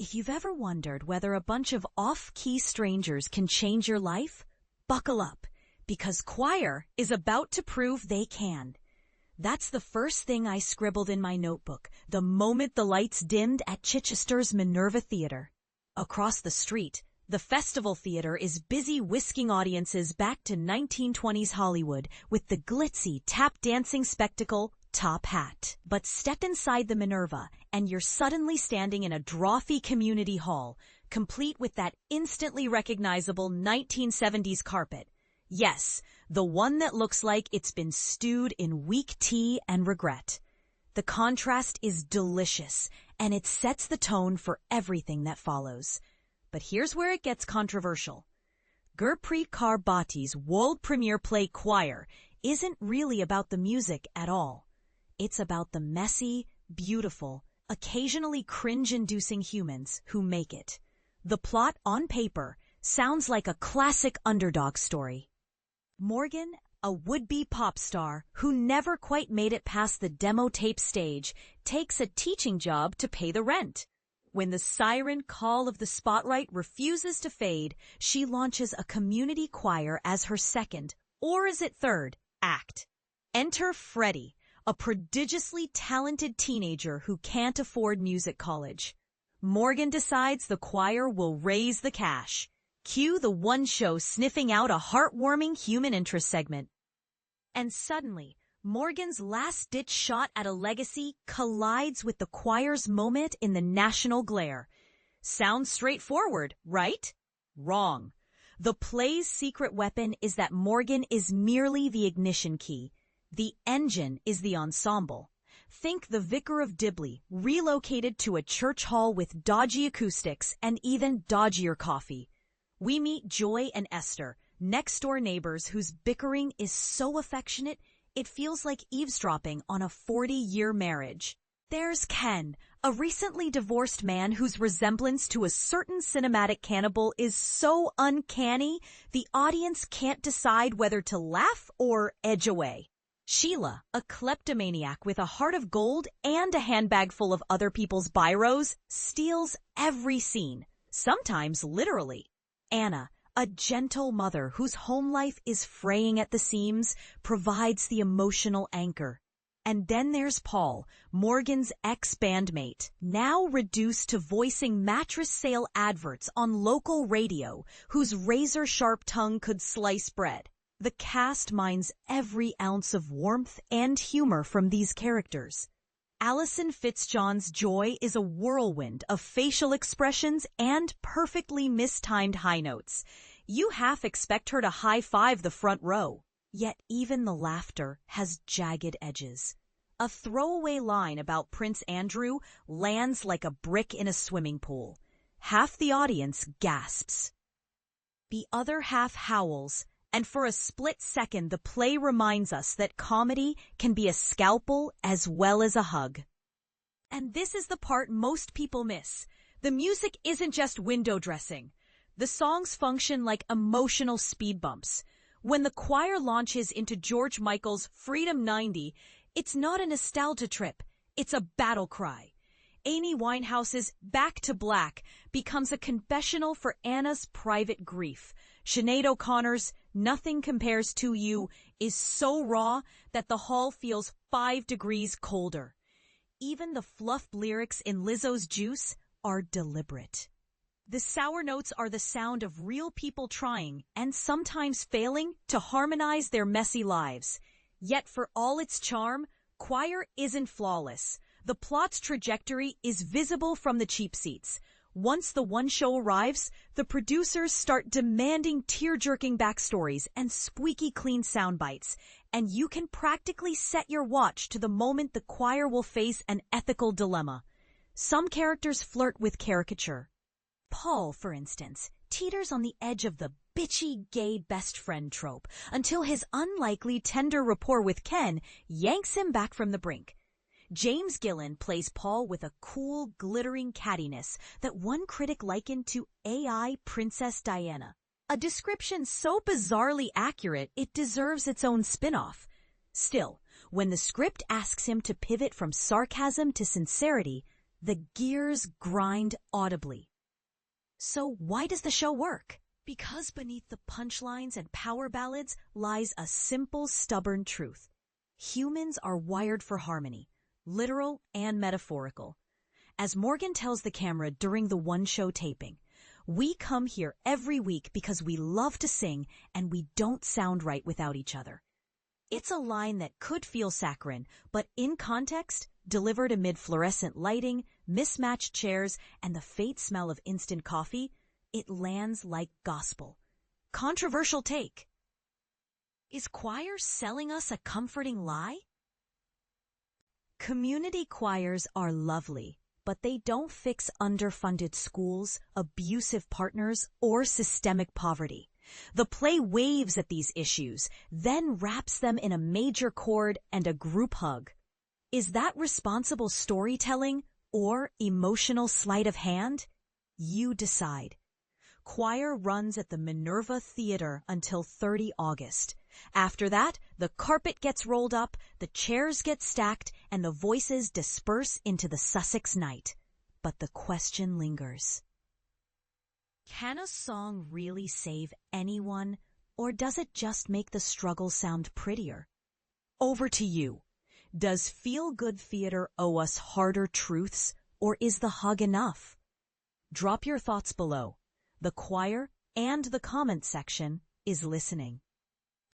If you've ever wondered whether a bunch of off-key strangers can change your life, buckle up, because choir is about to prove they can. That's the first thing I scribbled in my notebook the moment the lights dimmed at Chichester's Minerva Theatre. Across the street, the Festival Theatre is busy whisking audiences back to 1920s Hollywood with the glitzy tap-dancing spectacle Top Hat. But step inside the Minerva, and you're suddenly standing in a drawthy community hall, complete with that instantly recognizable 1970s carpet. Yes, the one that looks like it's been stewed in weak tea and regret. The contrast is delicious, and it sets the tone for everything that follows. But here's where it gets controversial. Gurpreet Kaur Bhatti's world premiere play Choir isn't really about the music at all. It's about the messy, beautiful, occasionally cringe-inducing humans who make it. The plot, on paper, sounds like a classic underdog story. Morgan, a would-be pop star who never quite made it past the demo tape stage, takes a teaching job to pay the rent. When the siren call of the spotlight refuses to fade, she launches a community choir as her second, or is it third, act. Enter Freddie, a prodigiously talented teenager who can't afford music college. Morgan decides the choir will raise the cash. Cue the one show sniffing out a heartwarming human interest segment. And suddenly, Morgan's last-ditch shot at a legacy collides with the choir's moment in the national glare. Sounds straightforward, right? Wrong. The play's secret weapon is that Morgan is merely the ignition key. The engine is the ensemble. Think the Vicar of Dibley relocated to a church hall with dodgy acoustics and even dodgier coffee. We meet Joy and Esther, next-door neighbors whose bickering is so affectionate it feels like eavesdropping on a 40-year marriage. There's Ken, a recently divorced man whose resemblance to a certain cinematic cannibal is so uncanny the audience can't decide whether to laugh or edge away. Sheila, a kleptomaniac with a heart of gold and a handbag full of other people's biros, steals every scene, sometimes literally. Anna, a gentle mother whose home life is fraying at the seams, provides the emotional anchor. And then there's Paul, Morgan's ex-bandmate, now reduced to voicing mattress sale adverts on local radio, whose razor-sharp tongue could slice bread. The cast mines every ounce of warmth and humor from these characters. Alison Fitzjohn's Joy is a whirlwind of facial expressions and perfectly mistimed high notes. You half expect her to high-five the front row. Yet even the laughter has jagged edges. A throwaway line about Prince Andrew lands like a brick in a swimming pool. Half the audience gasps. The other half howls, and for a split second the play reminds us that comedy can be a scalpel as well as a hug. And this is the part most people miss. The music isn't just window dressing. The songs function like emotional speed bumps. When the choir launches into George Michael's Freedom 90, it's not a nostalgia trip, it's a battle cry. Amy Winehouse's Back to Black becomes a confessional for Anna's private grief. Sinead O'Connor's Nothing Compares to You is so raw that the hall feels 5 degrees colder. Even the fluffed lyrics in Lizzo's Juice are deliberate. The sour notes are the sound of real people trying, and sometimes failing, to harmonize their messy lives. Yet for all its charm, Choir isn't flawless. The plot's trajectory is visible from the cheap seats. Once the one show arrives, the producers start demanding tear-jerking backstories and squeaky clean sound bites, and you can practically set your watch to the moment the choir will face an ethical dilemma. Some characters flirt with caricature. Paul, for instance, teeters on the edge of the bitchy gay best friend trope until his unlikely tender rapport with Ken yanks him back from the brink. James Gillan plays Paul with a cool, glittering cattiness that one critic likened to AI Princess Diana, a description so bizarrely accurate it deserves its own spin-off. Still, when the script asks him to pivot from sarcasm to sincerity, The gears grind audibly. So why does the show work? Because beneath the punchlines and power ballads lies a simple, stubborn truth. Humans are wired for harmony, literal and metaphorical. As Morgan tells the camera during the one-show taping, we come here every week because we love to sing and we don't sound right without each other. It's a line that could feel saccharine, but in context, delivered amid fluorescent lighting, mismatched chairs, and the faint smell of instant coffee, it lands like gospel. Controversial take. Is choir selling us a comforting lie? Community choirs are lovely, but they don't fix underfunded schools, abusive partners, or systemic poverty. The play waves at these issues, then wraps them in a major chord and a group hug. Is that responsible storytelling or emotional sleight of hand? You decide. Choir runs at the Minerva Theatre until 30 August. After that, the carpet gets rolled up, the chairs get stacked, and the voices disperse into the Sussex night. But the question lingers. Can a song really save anyone, or does it just make the struggle sound prettier? Over to you. Does feel-good theater owe us harder truths, or is the hug enough? Drop your thoughts below. The choir and the comment section is listening.